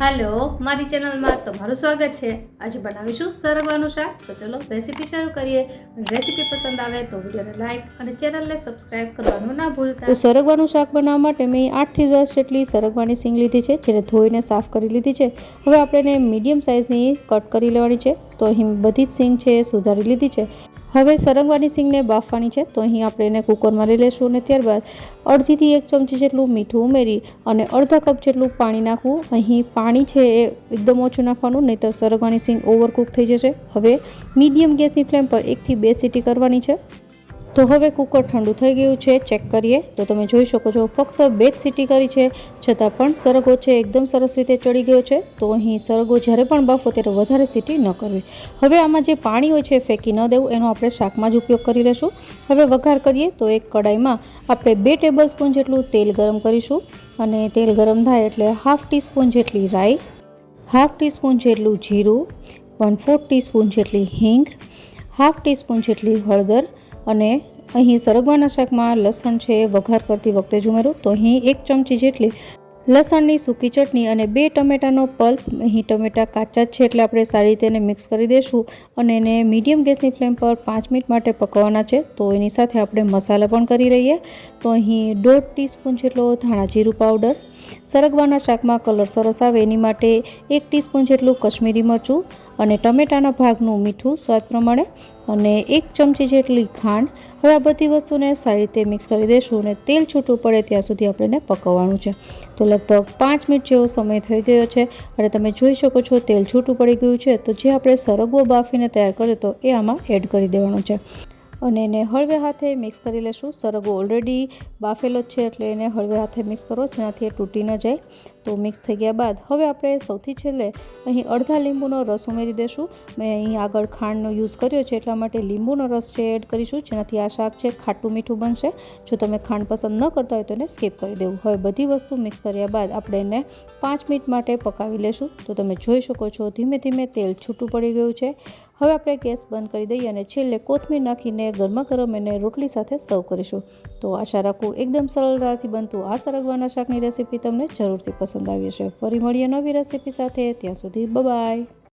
Hello मारी channel में तमारू स्वागत है। आज बनावीशुं सरगवानुं शाक। तो चलो रेसिपी शुरू करिए। रेसिपी पसंद आवे तो वीडियो ने लाइक और चैनल ने सब्सक्राइब करवानुं ना भूलता। तो सरगवानुं शाक बनाववा माटे मैं 8 થી 10 જેટલી સરગવાની સિંગ લીધી છે, જેને ધોઈને સાફ કરી લીધી છે। હવે આપણે મીડિયમ સાઇઝની કટ કરી લેવાની છે। તો અહીં બધી જ સિંગ છે સુધારી લીધી છે। હવે સરગવાની સિંગને બાફવાની છે। તો અહીં આપણે એને કુકરમાં લઈ લઈશું અને ત્યારબાદ અડધીથી 1 ચમચી જેટલું મીઠું ઉમેરી અને અડધા કપ જેટલું પાણી નાખવું। અહીં પાણી છે એ એકદમ ઓછું નાખવાનું, નહીંતર સરગવાની સિંગ ઓવરકુક થઈ જશે। હવે મીડિયમ ગેસની ફ્લેમ પર 1 થી 2 સીટી કરવાની છે। તો હવે કુકર ઠંડુ થઈ ગયું છે, ચેક કરીએ તો તમે જોઈ શકો છો ફક્ત 2 જ સીટી કરી છે, છતાં પણ સરગવો છે એકદમ સરસ રીતે ચડી ગયો છે। તો અહીં સરગવો જ્યારે પણ બાફો ત્યારે વધારે સીટી ન કરવી। હવે આમાં જે પાણી હોય છે ફેંકી ન દેવું, એનો આપણે શાકમાં જ ઉપયોગ કરી લઈશું। હવે વઘાર કરીએ તો એક કડાઈમાં આપણે 2 ટેબલસ્પૂન જેટલું તેલ ગરમ કરીશું અને તેલ ગરમ થાય એટલે 1/2 ટીસ્પૂન જેટલી રાઈ, 1/2 ટીસ્પૂન જેટલું જીરું, 1/4 ટીસ્પૂન જેટલી હિંગ, 1/2 ટીસ્પૂન જેટલી હળદર અને અહીં સરગવાના શાકમાં લસણ છે વઘાર કરતી વખતે જ ઉમેરું। તો અહીં 1 ચમચી જેટલી લસણની સૂકી ચટણી અને 2 ટમેટાનો પલ્પ। અહીં ટમેટા કાચા જ છે એટલે આપણે સારી રીતે એને મિક્સ કરી દઈશું અને એને મીડિયમ ગેસની ફ્લેમ પર 5 મિનિટ માટે પકવવાના છે। તો એની સાથે આપણે મસાલા પણ કરી રહીએ। તો અહીં 1/2 ટીસ્પૂન જેટલો ધાણા જીરું પાવડર, સરગવાના શાકમાં કલર સરસ આવે એની માટે 1 ટીસ્પૂન જેટલું કશ્મીરી મરચું અને ટમેટાના ભાગનું મીઠું સ્વાદ પ્રમાણે અને 1 ચમચી જેટલી ખાંડ। હવે આ બધી વસ્તુને સારી રીતે મિક્સ કરી દઈશું અને તેલ છૂટું પડે ત્યાં સુધી આપણે એને પકવવાનું છે। તો લગભગ 5 મિનિટ જેવો સમય થઈ ગયો છે અને તમે જોઈ શકો છો તેલ છૂટું પડી ગયું છે। તો જે આપણે સરગવો બાફીને તૈયાર કર્યો તો એ આમાં એડ કરી દેવાનો છે અને એને હળવે હાથે મિક્સ કરી લેશું। સરગવો ઓલરેડી બાફેલો જ છે એટલે એને હળવે હાથે મિક્સ કરો જેનાથી એ તૂટી ન જાય। તો મિક્સ થઈ ગયા બાદ હવે આપણે સૌથી છેલ્લે અહીં અડધા લીંબુનો રસ ઉમેરી દઈશું। મેં અહીં આગળ ખાંડનો યુઝ કર્યો છે એટલા માટે લીંબુનો રસ છે એડ કરીશું, જેનાથી આ શાક છે ખાટું મીઠું બનશે। જો તમે ખાંડ પસંદ ન કરતા હોય તો એને સ્કીપ કરી દેવું। હવે બધી વસ્તુ મિક્સ કર્યા બાદ આપણે એને 5 મિનિટ માટે પકાવી લેશું। તો તમે જોઈ શકો છો ધીમે ધીમે તેલ છૂટું પડી ગયું છે। હવે આપણે ગેસ બંધ કરી દઈએ અને છેલ્લે કોથમીર નાખીને ગરમા ગરમ એને રોટલી સાથે સર્વ કરીશું। તો આશા રાખું એકદમ સરળતાથી બનતું આ સરગવાના શાકની રેસીપી તમને જરૂરથી પસંદ આવી હશે। ફરી મળીએ નવી રેસીપી સાથે, ત્યાં સુધી બાય બાય।